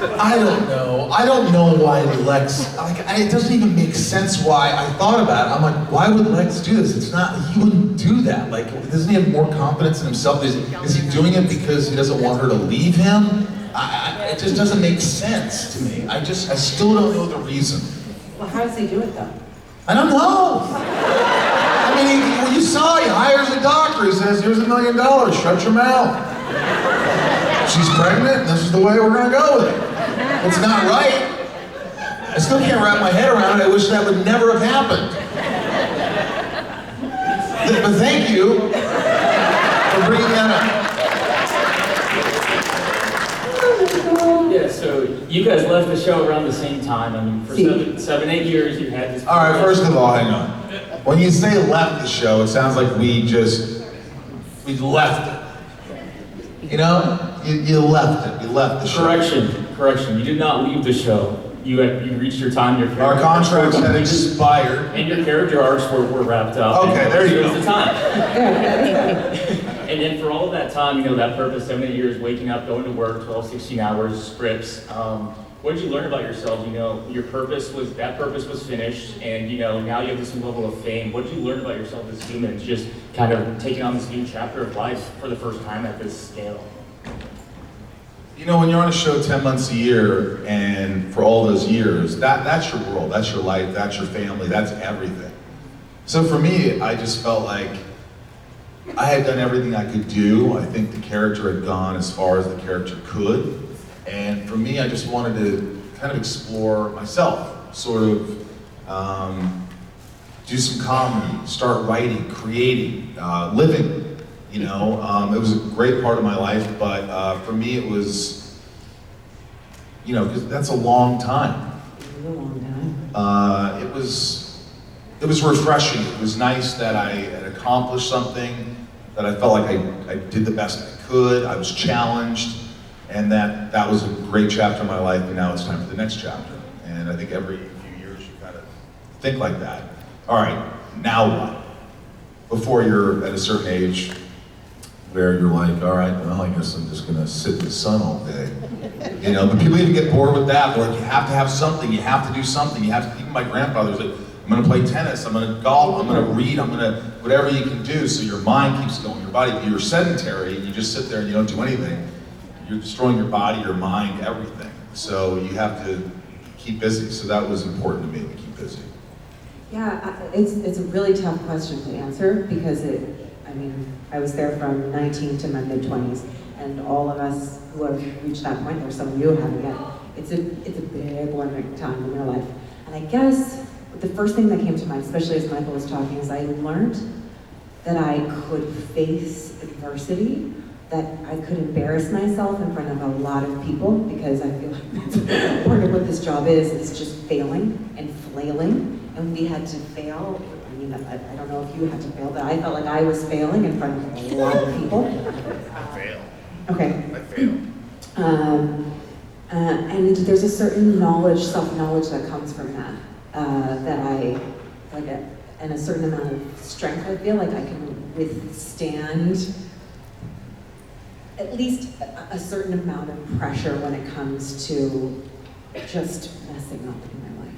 I don't know. I don't know why Lex, it doesn't even make sense why I thought about it. I'm like, why would Lex do this? It's not, he wouldn't do that. Like, doesn't he have more confidence in himself? Is he doing it because he doesn't want her to leave him? It just doesn't make sense to me. I still don't know the reason. Well, how does he do it though? I don't know. I mean, when you saw, he hires a doctor. He says, here's $1 million, shut your mouth. She's pregnant, and this is the way we're gonna go with it. It's not right. I still can't wrap my head around it. I wish that would never have happened. But thank you for bringing that up. Yeah, so you guys left the show around the same time. I mean, for 7, 8 years you had this. All right, first of all, hang on. When you say left the show, it sounds like we left it. You know? You left it. You left the show. Correction. You did not leave the show. You reached your time. Your our contracts had expired. And your character arcs were wrapped up. Okay, there you go. It was the time. And then for all of that time, you know, that purpose, 7, 8 years, waking up, going to work, 12, 16 hours, scripts. What did you learn about yourself? You know, that purpose was finished, and you know, now you have this new level of fame. What did you learn about yourself as humans, just kind of taking on this new chapter of life for the first time at this scale? You know, when you're on a show 10 months a year, and for all those years, that's your world, that's your life, that's your family, that's everything. So for me, I just felt like I had done everything I could do. I think the character had gone as far as the character could. And for me, I just wanted to kind of explore myself, sort of do some comedy, start writing, creating, living. You know, it was a great part of my life, but for me it was, you know, because that's a long time. It was a long time. It was refreshing. It was nice that I had accomplished something, that I felt like I did the best I could, I was challenged, and that was a great chapter of my life, and now it's time for the next chapter. And I think every few years you kind of think like that. All right, now what? Before you're at a certain age, where you're like, all right, well, I guess I'm just gonna sit in the sun all day. You know, but people even get bored with that. They're like, you have to have something, you have to do something, you have to, even my grandfather was like, I'm gonna play tennis, I'm gonna golf, I'm gonna read, I'm gonna, whatever you can do so your mind keeps going, your body. If you're sedentary and you just sit there and you don't do anything, you're destroying your body, your mind, everything. So you have to keep busy. So that was important to me, to keep busy. Yeah, it's a really tough question to answer because I was there from 19 to my mid-20s, and all of us who have reached that point, there's some of you who haven't yet, it's a big wondering time in your life. And I guess the first thing that came to mind, especially as Michael was talking, is I learned that I could face adversity, that I could embarrass myself in front of a lot of people, because I feel like that's part of what this job is just failing and flailing. And we had to fail. I mean, I don't know if you had to fail, but I felt like I was failing in front of a lot of people. I fail. Okay. I fail. And there's a certain knowledge, self-knowledge that comes from that, and a certain amount of strength. I feel like I can withstand at least a certain amount of pressure when it comes to just messing up in my life.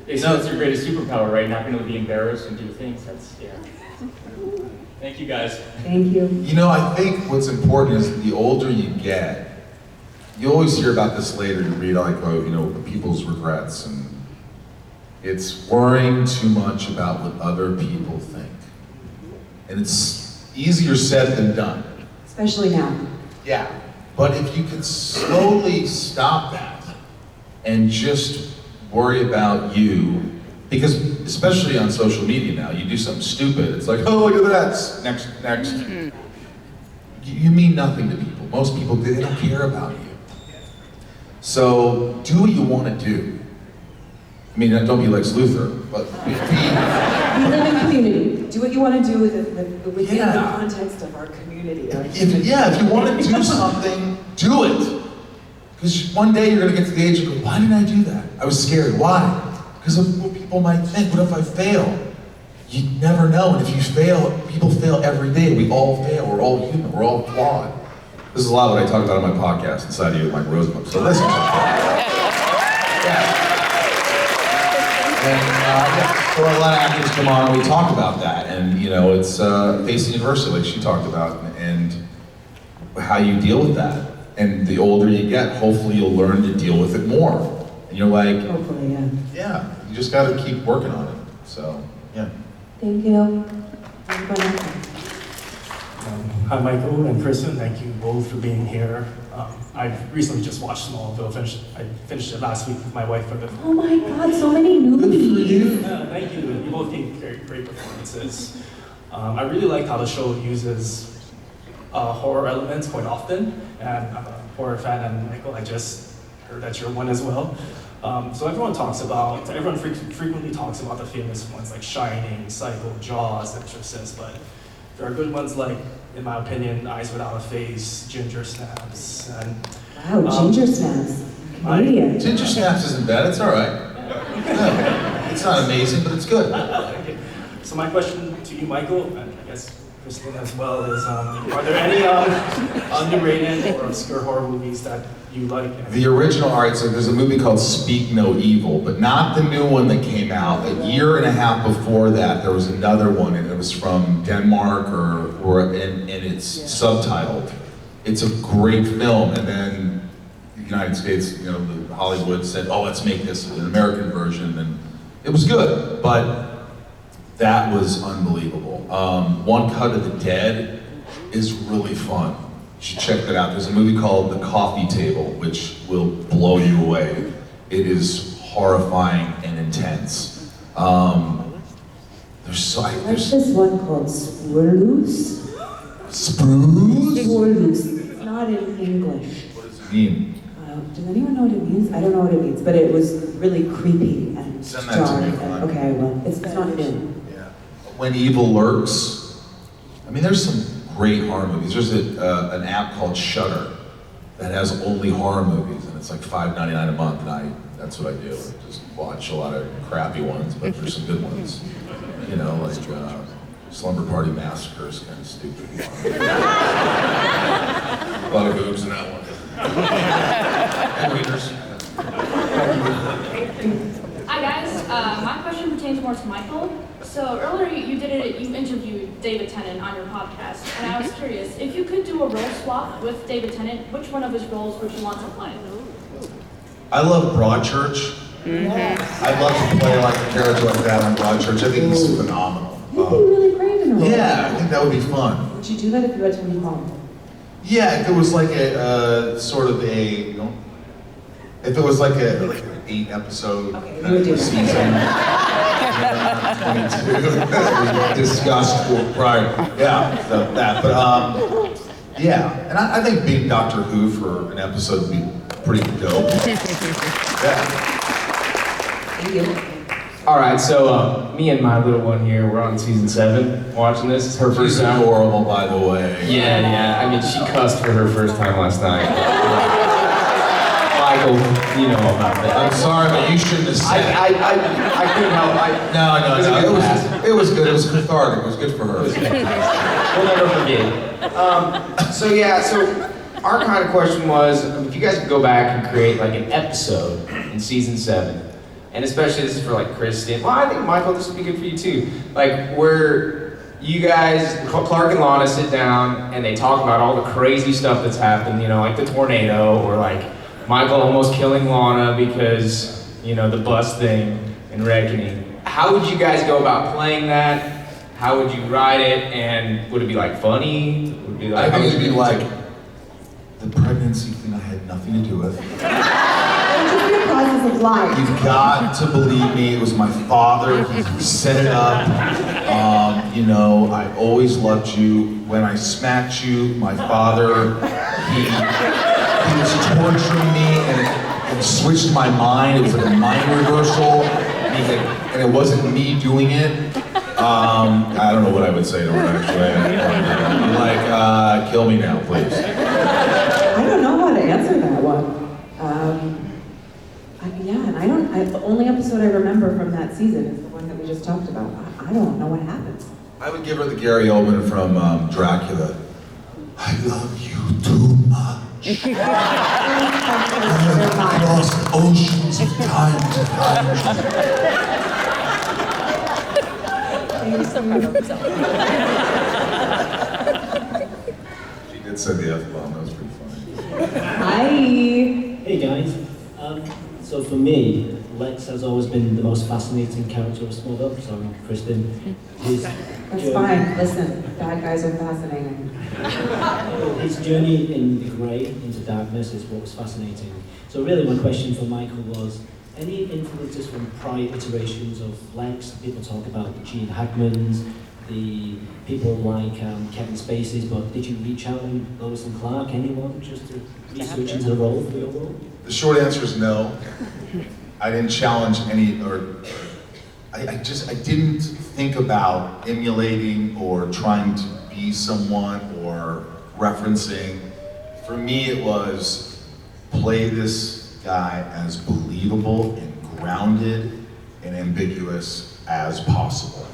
They say it's your greatest superpower, right? Not going to be embarrassed and do things. Yeah. Thank you, guys. Thank you. You know, I think what's important is the older you get, you always hear about this later, you read like, oh, you know, people's regrets, and it's worrying too much about what other people think. And it's easier said than done. Especially now. Yeah, but if you could slowly stop that and just worry about you, because especially on social media now, you do something stupid, it's like, oh, look at that, next. You mean nothing to people. Most people, they don't care about you. So do what you want to do. I mean, don't be Lex Luthor, but we live in community. Do what you want to do within the context of our community. If you want to do something, do it. Because one day you're going to get to the age of, why did I do that? I was scared. Why? Because of what people might think. What if I fail? You never know. And if you fail, people fail every day. We all fail. We're all human. We're all flawed. This is a lot of what I talk about on my podcast, Inside of You, like Rosenbaum. So listen to that. Yeah. So a lot of actors come on and we talk about that. And, you know, it's facing adversity, like she talked about, and how you deal with that. And the older you get, hopefully you'll learn to deal with it more. And you're like, Hopefully, yeah. yeah, you just got to keep working on it. So, yeah. Thank you. Anybody else? Hi, Michael and Kristin. Thank you both for being here. I've recently just watched Smallville. I finished it last week with my wife for the. Oh my God, so many newbies. Thank you. You both gave great performances. I really liked how the show uses horror elements quite often, and I'm a horror fan. And Michael, I just heard that you're one as well. So everyone frequently talks about the famous ones like Shining, Psycho, Jaws, Exorcist, but there are good ones like, in my opinion, Eyes Without a Face, Ginger Snaps, and Wow, Ginger Snaps. Canadian. Ginger Snaps isn't bad, it's all right. Yeah. It's not amazing, but it's good. Okay. So my question to you, Michael, and I guess Kristin as well, is are there any underrated or obscure horror movies that you like? The original, all right, so there's a movie called Speak No Evil, but not the new one that came out. A year and a half before that, there was another one, and it was from Denmark, and it's subtitled. It's a great film, and then the United States, you know, Hollywood said, oh, let's make this an American version, and it was good, but that was unbelievable. One Cut of the Dead is really fun. You should check that out. There's a movie called The Coffee Table, which will blow you away. It is horrifying and intense. There's This one called Swirloose. Spruce? Swirloose. It's not in English. What does it mean? Does anyone know what it means? I don't know what it means, but it was really creepy and Send that to me, jarring. fine. Okay, well, it's not new. Yeah. When Evil Lurks. I mean, there's some great horror movies. There's an app called Shudder that has only horror movies, and it's like $5.99 a month, and that's what I do. I just watch a lot of crappy ones, but there's some good ones. You know, like Slumber Party Massacre is kind of stupid. A lot of boobs in that one. And wieners. Hi guys, my question pertains more to Michael. So earlier you interviewed David Tennant on your podcast, and I was curious, if you could do a role swap with David Tennant, which one of his roles would you want to play? I love Broadchurch. I'd love to play like a character like that on Broadchurch. I think he's phenomenal. You'd be really great in a role. Yeah, I think that would be fun. Would you do that if you had to leave home? Yeah, if it was like a sort of a, you know, if it was like an 8-episode Okay, you would do that. season, 22, as we discussed prior. Yeah, so that. But yeah, and I think being Doctor Who for an episode would be pretty dope. Yeah. Thank you. All right, so me and my little one here, we're on season 7 watching this. It's her first She's time. adorable, by the way. Yeah. I mean, she cussed for her first time last night. Michael, you know about that. I'm sorry, but you shouldn't have said it. I couldn't help. No. It was good. It was cathartic. It was good for her. We'll never forget. So our kind of question was, if you guys could go back and create like an episode in season 7, and especially this is for like Kristin. Well, I think Michael, this would be good for you too. Like where you guys, Clark and Lana, sit down and they talk about all the crazy stuff that's happened. You know, like the tornado, or like Michael almost killing Lana because, you know, the bus thing and reckoning. How would you guys go about playing that? How would you write it? And would it be like funny? Would it be like, I think it'd be like, the pregnancy thing I had nothing to do with. It's just the process of life. You've got to believe me, it was my father, he set it up. You know, I always loved you. When I smacked you, my father, he was torturing me and switched my mind. It was like a mind reversal, and it wasn't me doing it. I don't know what I would say to her actually. Like, kill me now, please. I don't know how to answer that one. The only episode I remember from that season is the one that we just talked about. I don't know what happens. I would give her the Gary Oldman from Dracula. I love you too much. Across oceans of time to time. He was so proud of himself. She did say the F-bomb, that was pretty funny. Hi. Hey guys, so for me, Lex has always been the most fascinating character of Smallville. So Kristin, That's fine. Listen, bad guys are fascinating. his journey in the grey into darkness is what was fascinating. So really my question for Michael was, any influences from prior iterations of Lex? People talk about the Gene Hackmans, the people like Kevin Spacey's, but did you reach out to Lois and Clark, anyone, just to research into the role for your role? The short answer is no. I didn't challenge any, or I didn't think about emulating or trying to be someone or referencing. For me, it was play this guy as believable and grounded and ambiguous as possible.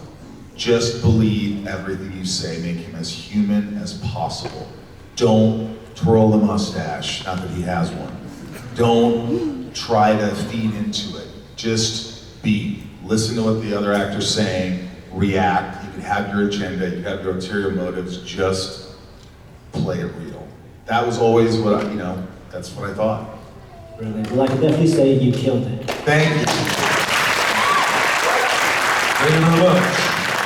Just believe everything you say, make him as human as possible. Don't twirl the mustache, not that he has one. Don't try to feed into it. Just be. Listen to what the other actor's saying, react. You can have your agenda, you can have your ulterior motives, just play it real. That was always what that's what I thought. Brilliant. Well, I can definitely say you killed it. Thank you. Thank you very much.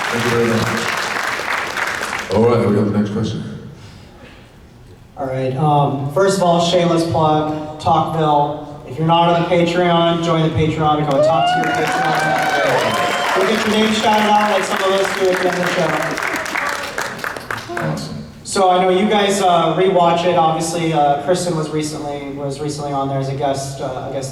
Thank you very much. All right, we got the next question. All right. First of all, shameless plug, Talkville. If you're not on the Patreon, join the Patreon. Go talk to your Patreon. Go get your name shouted out like some of us do at the end of the show. Awesome. So I know you guys rewatch it. Obviously, Kristin was recently on there as a guest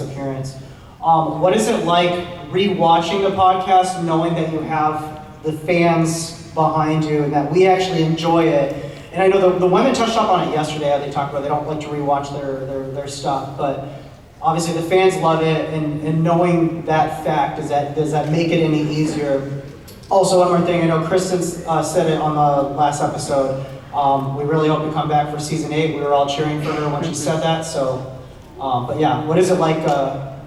appearance. What is it like rewatching the podcast, knowing that you have the fans behind you and that we actually enjoy it? And I know the women touched up on it yesterday. How they talked about they don't like to rewatch their stuff, but obviously the fans love it. And knowing that fact, does that make it any easier? Also, one more thing. I know Kristin said it on the last episode. We really hope to come back for season 8. We were all cheering for her when she said that. So, but yeah, what is it like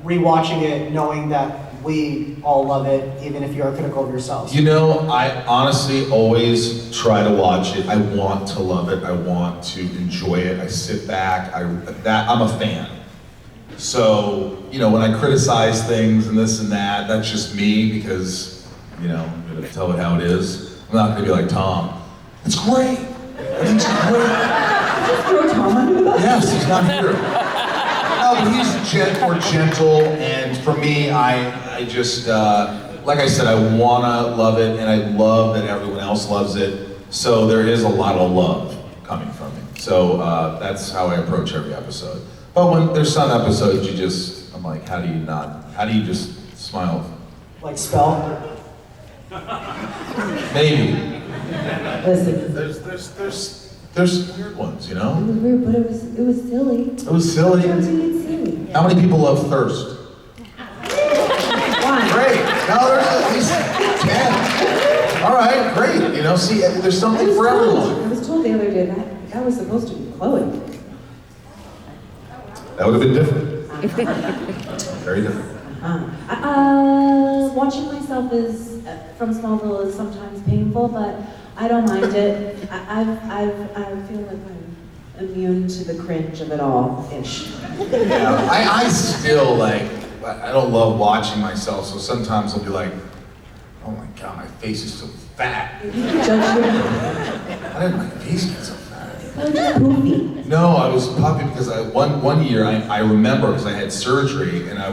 rewatching it, knowing that we all love it, even if you are critical of yourselves? I honestly always try to watch it. I want to love it. I want to enjoy it. I sit back. I'm a fan. So, when I criticize things and this and that, that's just me because, I'm going to tell it how it is. I'm not going to be like Tom. It's great. It's great. Throw Tom under the bus. Yes, he's not here. No, but he's more gentle, and for me, I just, like I said, I want to love it, and I love that everyone else loves it, so there is a lot of love coming from me. So that's how I approach every episode. But when there's some episodes, I'm like, how do you just smile? Like spell? Maybe. Listen, There's weird ones, it was weird, but it was silly. It was silly. It's silly. How many people love Thirst? One. Great. No, there's at least 10. All right, great. See, there's something for everyone. I was told the other day that was supposed to be Chloe. That would have been different. Very different. Watching myself from Smallville is sometimes painful, but I don't mind it. I feel like I'm immune to the cringe of it all-ish. Yeah, I still I don't love watching myself, so sometimes I'll be like, oh my God, my face is so fat. Judge me. How did my face get so fat? Poopy. No, I was puffy because one year I remember because I had surgery and I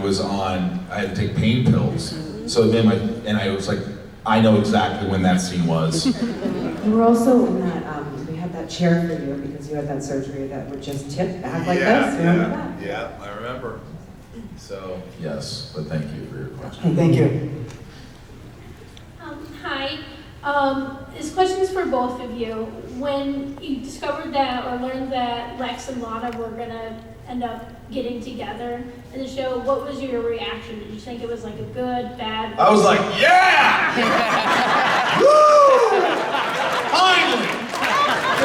had to take pain pills. So then I was like, I know exactly when that scene was. You were also in that, we had that chair for you because you had that surgery that would just tip back like this. Remember that? Yeah, I remember. So, yes, but thank you for your question. Thank you. Hi. This question is for both of you. When you discovered that or learned that Lex and Lana were gonna end up getting together in the show, what was your reaction? Did you think it was like a good, bad? I was like, yeah! Woo! Finally!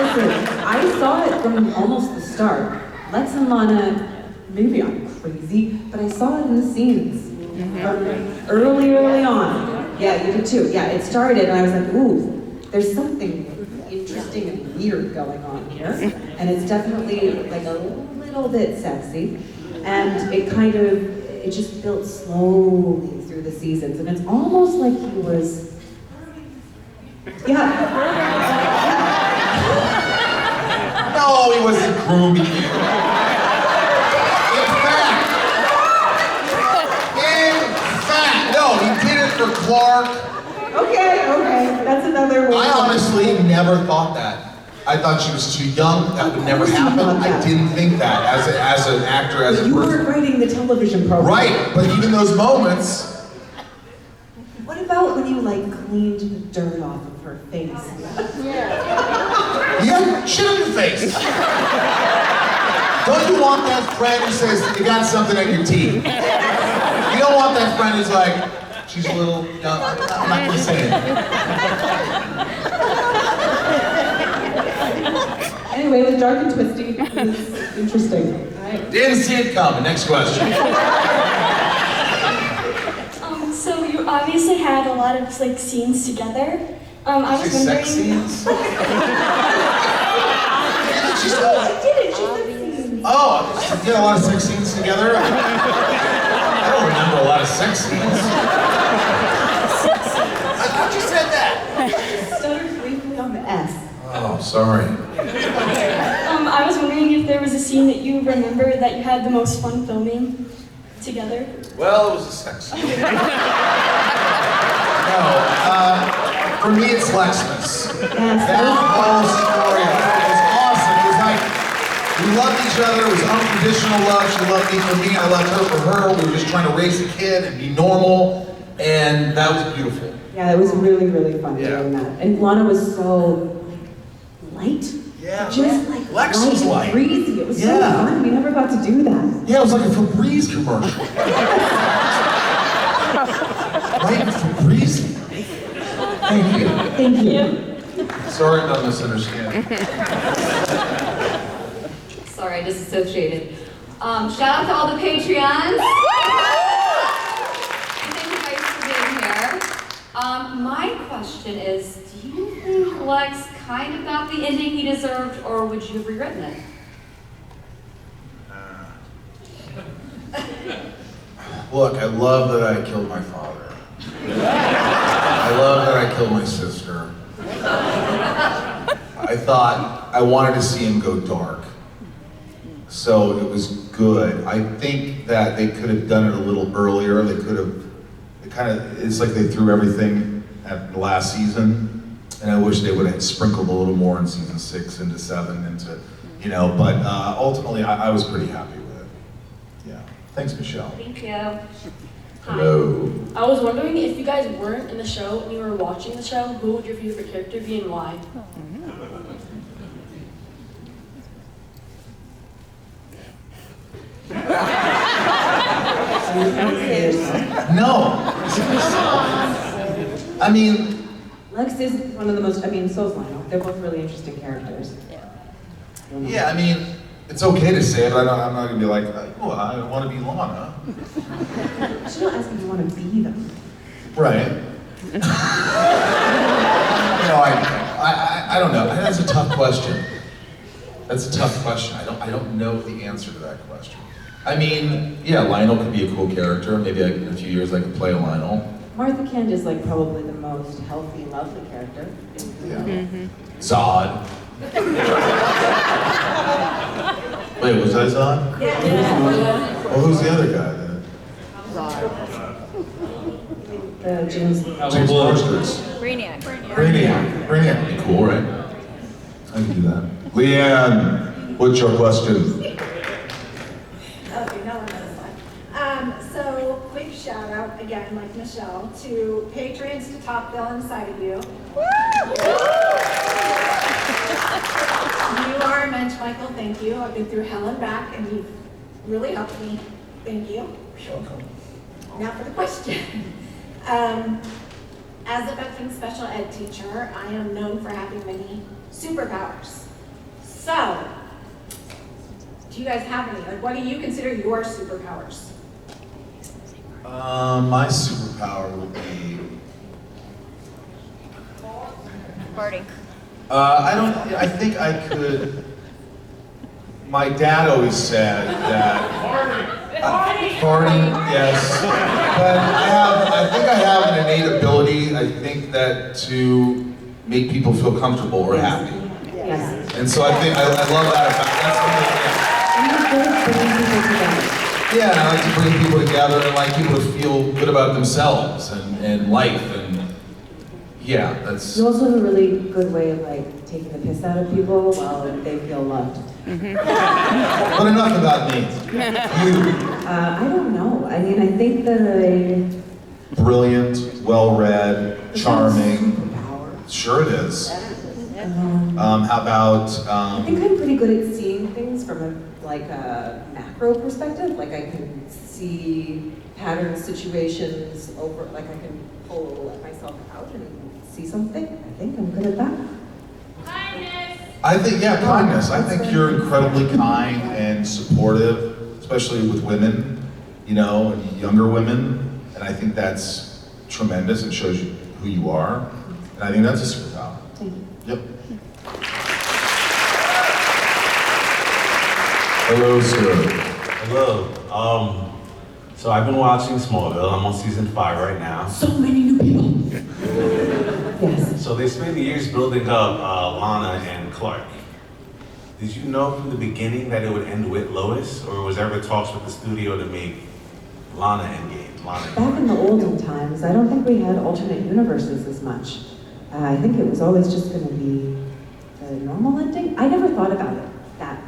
Listen, I saw it from almost the start. Lex and Lana, maybe I'm crazy, but I saw it in the scenes from early on. Yeah, you did too. Yeah, it started and I was like, ooh, there's something interesting and weird going on here. And it's definitely like a little bit sexy. And it just built slowly through the seasons. And it's almost like he was, yeah. No, he wasn't grooming you. In fact, no, he did it for Clark. Okay, that's another way. I honestly never thought that. I thought she was too young. That would never happen. I didn't think that as an actor, as a You person. weren't writing the television program. Right, but even those moments. What about when you like cleaned the dirt off of her face? Yeah, shit on your face. Don't you want that friend who says, you got something on your teeth? You don't want that friend who's like, she's a little young. I'm not gonna say it. Anyway, it was dark and twisty. It was interesting. Didn't see it coming. Next question. So you obviously had a lot of like scenes together. I was wondering. Sex scenes? I did it. She said scenes. Oh, you had a lot of sex scenes together? I don't remember a lot of sex scenes. I thought you said that. Stuttered briefly on the S. Oh, sorry. I was wondering if there was a scene that you remember that you had the most fun filming together. Well, it was a sex scene. No, for me it's Lexmas. That whole story was awesome. It was like, we loved each other, it was unconditional love. She loved me for me, I loved her for her. We were just trying to raise a kid and be normal, and that was beautiful. Yeah, it was really, really fun doing that. And Lana was so light. Yeah. Just like Lex light was and light. breezy. It was so fun. We never got to do that. Yeah, it was like a Febreze commercial. Right, Febreze. Thank you. Thank you. Sorry about misunderstanding. Sorry, I disassociated. Shout out to all the Patreons. Thank you guys for being here. My question is, do you think Lex kind of got the ending he deserved, or would you have rewritten it? Look, I love that I killed my father. I love that I killed my sister. I thought I wanted to see him go dark. So it was good. I think that they could have done it a little earlier. They could have, it's like they threw everything at the last season. And I wish they would have sprinkled a little more in season 6 into 7 into, but ultimately I was pretty happy with it. Yeah. Thanks, Michelle. Thank you. Hello. I was wondering if you guys weren't in the show and you were watching the show, who would your favorite character be and why? No. I mean, Lex is one of the most, so is Lionel. They're both really interesting characters. yeah, I mean, it's okay to say it, but I'm not going to be like, oh, I want to be Lana. I should not ask if you want to be them. Right. I don't know. That's a tough question. That's a tough question. I don't know the answer to that question. I mean, yeah, Lionel could be a cool character. Maybe in a few years I could play a Lionel. Martha Kent is like probably the most healthy, lovely character. Yeah. Zod. Wait, was that Zod? Yeah. Well, who's the other guy then? James Brosters. Brainiac. Brainiac would be cool, right? I can do that. Leanne, what's your question? Okay, no one knows one. So, quick shout out again, like Michelle, to patrons to Top Bill inside of you. You are a mensch, Michael. Thank you. I've been through hell and back, and you've really helped me. Thank you. Welcome. Now for the question. As a veteran special ed teacher, I am known for having many superpowers. So, Do you guys have any? Like, what do you consider your superpowers? My superpower would be. Farting. I think I could. My dad always said that. Farting, yes. But I think I have an innate ability, I think that to make people feel comfortable or happy. Yes. And so I think, I love that about, that's something, yeah, and I like to bring people together and I like people to feel good about themselves and life and, yeah, that's. You also have a really good way of like taking the piss out of people while they feel loved. But enough about me. You. I don't know. I mean, I think that Brilliant, well-read, charming. Sure it is. How about? I think I'm pretty good at seeing things from a macro perspective. Like I can see patterns, situations over. Like I can pull myself out and see something. I think I'm good at that. I think, yeah, kindness. I think you're incredibly kind and supportive, especially with women, you know, and younger women. And I think that's tremendous and shows you who you are. And I think that's a superpower. Thank you. Yep. Hello, sir. Hello. So I've been watching Smallville. I'm on season 5 right now. So many new people. Yes. So they spent years building up Lana and Clark. Did you know from the beginning that it would end with Lois, or was there ever talks with the studio to make Lana endgame? Back in the olden times, I don't think we had alternate universes as much. I think it was always just going to be the normal ending. I never thought about it that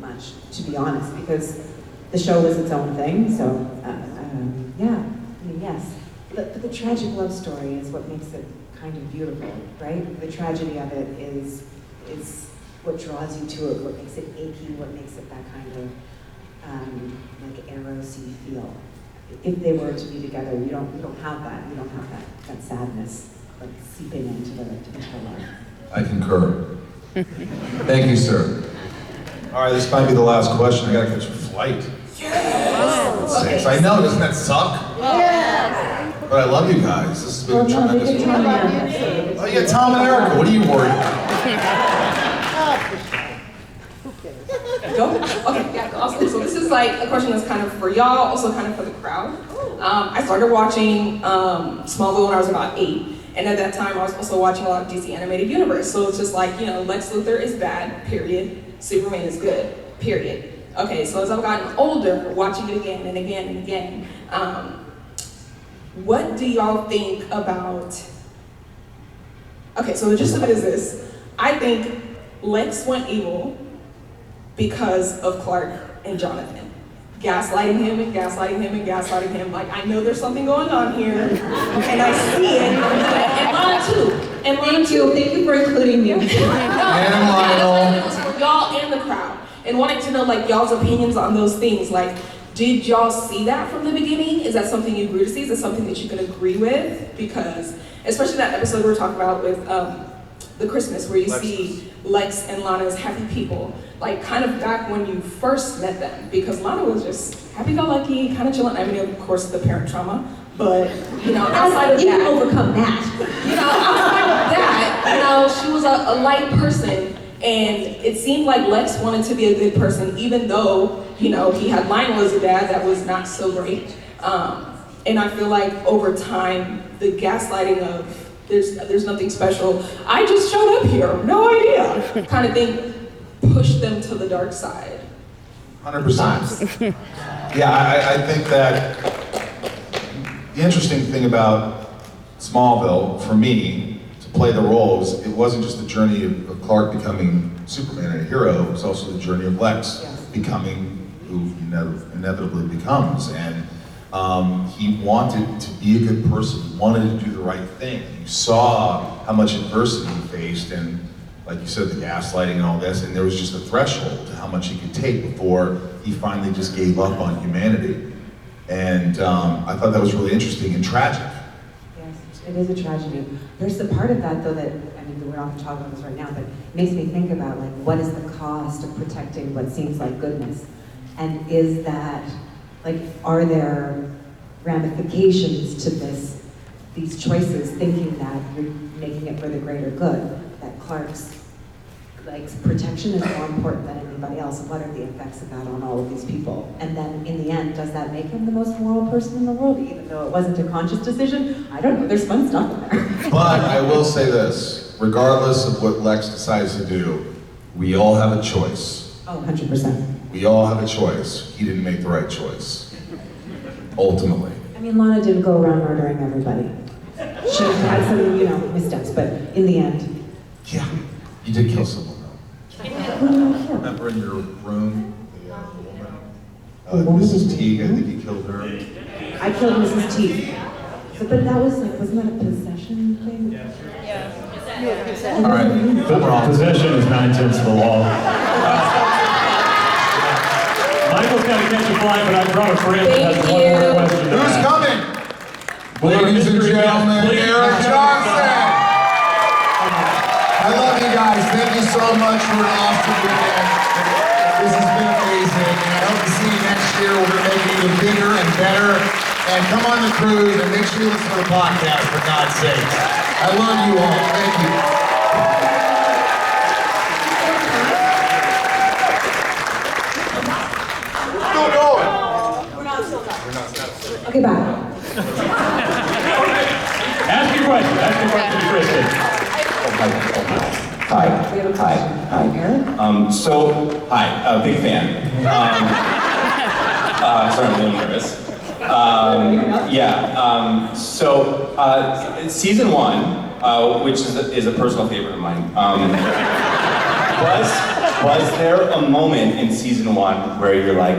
much, to be honest, because the show was its own thing. So, yeah, I mean, yes. But the tragic love story is what makes it kind of beautiful, right? The tragedy of it is what draws you to it, what makes it achy, what makes it that kind of like Eros-y feel. If they were to be together, you don't have that. You don't have that sadness like seeping into the love. I concur. Thank you, sir. All right, this might be the last question. I gotta catch a flight. Yes! Okay. I know, doesn't that suck? Yes! But I love you guys. This has been a tremendous Tom journey. Oh yeah, Tom and Erica, what are you worried about? Go? Okay, yeah, awesome. So this is like a question that's kind of for y'all, also kind of for the crowd. I started watching Smallville when I was about 8. And at that time, I was also watching a lot of DC Animated Universe. So it's just like, you know, Lex Luthor is bad, period. Superman is good, period. Okay, so as I've gotten older, watching it again and again and again, what do y'all think about... Okay, so the gist of it is this. I think Lex went evil because of Clark and Jonathan. Gaslighting him and gaslighting him and gaslighting him. Like, I know there's something going on here, and I see it. And Lana too. And Lana too. Thank you for including me. And Lionel. For y'all and the crowd. And wanting to know, like, y'all's opinions on those things. Like, did y'all see that from the beginning? Is that something you grew to see? Is that something that you can agree with? Because, especially that episode we were talking about with the Christmas, where you see Lex and Lana as happy people. Like, kind of back when you first met them, because Lana was just happy-go-lucky, kind of chilling. I mean, of course, the parent trauma, but, you know, outside of that. You can overcome that. You know, outside of that, you know, she was a light person, and it seemed like Lex wanted to be a good person, even though, you know, he had Lionel as a dad that was not so great. And I feel like over time, the gaslighting of, there's nothing special, I just showed up here, no idea, kind of thing, push them to the dark side. 100%. Yeah, I think that the interesting thing about Smallville, for me, to play the role, was it wasn't just the journey of Clark becoming Superman and a hero, it was also the journey of Lex becoming who he inevitably becomes. And he wanted to be a good person, he wanted to do the right thing. You saw how much adversity he faced, and like you said, the gaslighting and all this, and there was just a threshold to how much he could take before he finally just gave up on humanity. And I thought that was really interesting and tragic. Yes. It is a tragedy. There's a part of that, though, that, I mean, we're not going to talk about this right now, but it makes me think about, like, what is the cost of protecting what seems like goodness? And is that, like, are there ramifications to these choices, thinking that you're making it for the greater good, that Clark's protection is more important than anybody else, and what are the effects of that on all of these people? And then in the end, does that make him the most moral person in the world, even though it wasn't a conscious decision? I don't know, there's fun stuff in there. But I will say this, regardless of what Lex decides to do, we all have a choice. Oh, 100%. We all have a choice. He didn't make the right choice, ultimately. I mean, Lana didn't go around murdering everybody. She had some, missteps, but in the end. Yeah, you did kill someone, though. Who did I kill? Remember in your room, the woman? Mrs. Teague, I think you killed her. I killed Mrs. Teague. But that was wasn't that a possession thing? All right, Possession is 9/10 of the law. Michael's got to catch a flight, but I brought a friend that has one more question. Who's coming? Ladies and gentlemen, Eric Johnson! I love you guys. Thank you so much for an awesome weekend. This has been amazing. And I hope to see you next year. We're going to make it even bigger and better. And come on the cruise and make sure you listen to the podcast, for God's sake. I love you all. Thank you. We're still going. We're not still done. Okay, bye. Ask your question to Kristin. Hi. Big fan. Sorry, I'm a little nervous. Season 1, which is a personal favorite of mine, was there a moment in season 1 where you're like,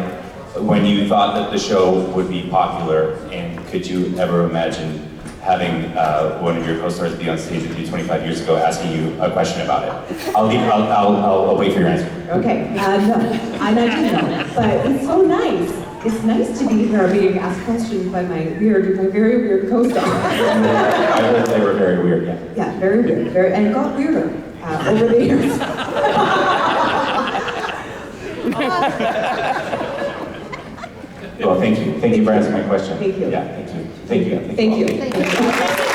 when you thought that the show would be popular, and could you ever imagine having one of your co-stars be on stage with you 25 years ago asking you a question about it? I'll wait for your answer. Okay, no, I do know, but it's so nice. It's nice to be here being asked questions by my very weird co-star. I heard they were very weird, yeah. Yeah, very weird, and it got weirder over the years. Well, thank you. Thank you for answering my question. Thank you. Yeah, thank you. Thank you. Thank you.